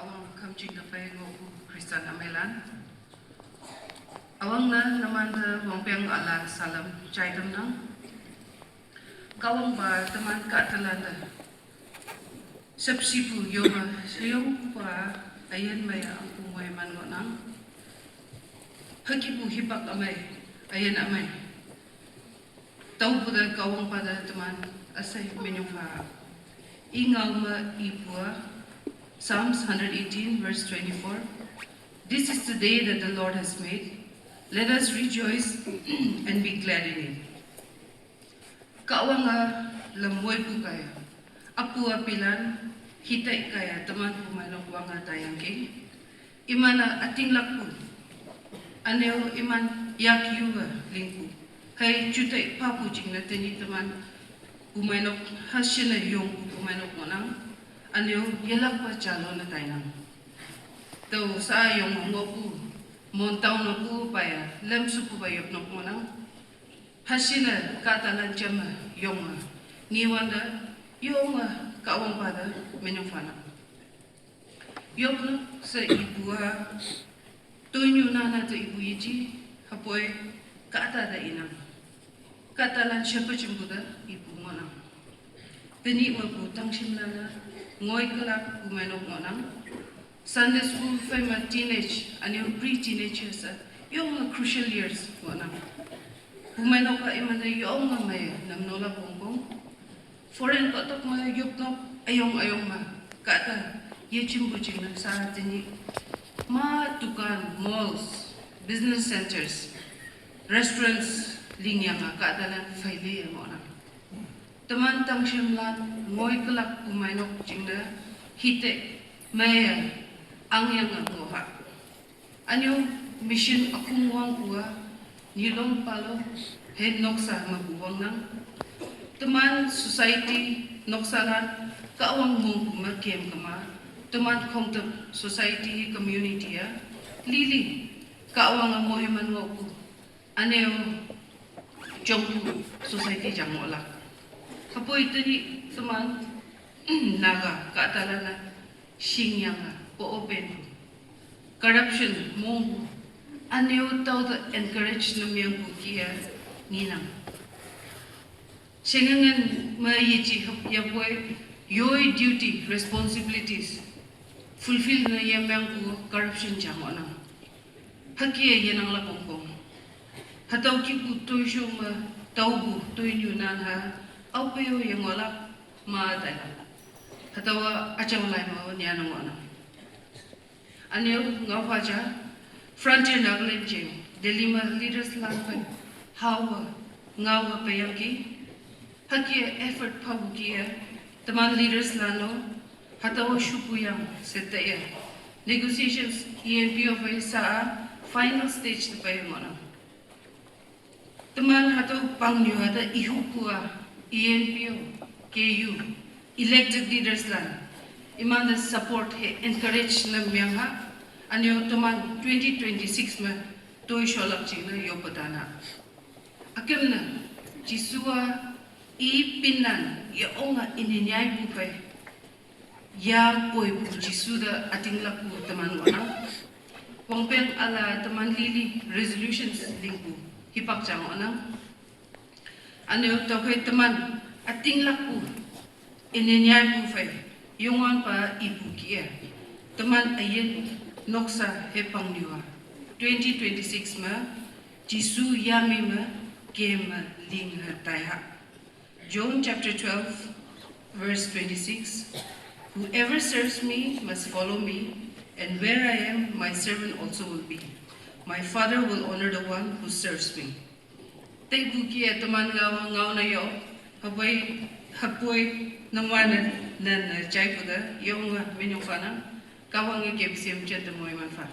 awang kamching da pay go Kristan amelan. Awang na naman da wangpeng ala salam chaitam nang. Kawang ba teman katalan da. Sepsipu yoma sayong pa ayan maya ang pumay man go nang. Hakipu hipak amay ayan amay. Tau pada kawang pada teman asay menyong fa. Ingaw ma ipua Psalms 118 verse 24. This is the day that the Lord has made. Let us rejoice and be glad in it. Kaawang lamoy po kaya. Apu apilan, hitay kaya teman pumanok wanga tayang king. Imana ating lakpo. Aneo iman yakyuga lingku. Kay chutay papuching na tini teman pumanok hasya na yung pumanok mo nang. Aneo yelak pa chalo na tayang. Tau sa yung ngopu. Montaw na po paya, lemsu po bayop na po nang hasina katalan jama yung niwanda yung kaawang pada menyong fana. Yok na sa ibu tunyo na nato ibu iji hapoy kaata da inang. Katalan siya pa jimbuda ibu mo nang. Tani mo po tang simlana ngoy kalak pumenok mo nang. Sunday school for my teenage and your pre-teenagers yung crucial years mo na. Pumeno ka imana yung may namnola pongpong. Foreign patok mo yup no ayong ma. Kata yechimbuching na sa atin ma tukan malls, business centers, restaurants linya nga kata lang faili mo na. Teman tang simlan ngoy kelak pumenok jingda hite maya ang yang ngoha. Anyo mission akumuang kuha nilong palo head noksa mabuwang nang teman society noksalan kaawang mong makiem kama teman kongtep society community ya lili kaawang moheman ngoku anyo jongku society jangola kapo itu di teman naga katalana singyanga open corruption mong anyo tao to encourage na miyang bukiya ninang singangan mayichi yaboy yoy duty responsibilities fulfill na yamang ko corruption jamo na hakiya yan ang lapongpong hataw ki po toy siyo ma tao po toy nyo na ha aupayo yung wala maatay hatawa acawalay mo niya nang wana Anil ngawaja frontier naglenjing delima leaders langpan hawa ngawa payaki hakia effort pabukia teman leaders lano hatawa shupuyang setaya negotiations ENPO pa sa final stage na payamona teman hataw pangyo hata ihupua ENPO KU elected leaders lan iman the support he encourage na miyang ha anyo tuman 2026 ma toy sholak ching na yopadana akem na jisua ipinan ya onga ininyay bupay ya boy bu jisuda ating laku teman wana wangpen ala teman lili resolutions lingku hipak chang wana anyo tokay teman ating laku ininyay bupay yungan pa ibu kia teman ayen noksa hepang niwa 2026 ma jisu yami ma game ling taya John chapter 12 verse 26 whoever serves me must follow me and where I am my servant also will be my father will honor the one who serves me tay bukia teman ngaw na yo hapoy nangwanan nan chai puda yung minyong fana kawang ikip siyem chen temoy man fa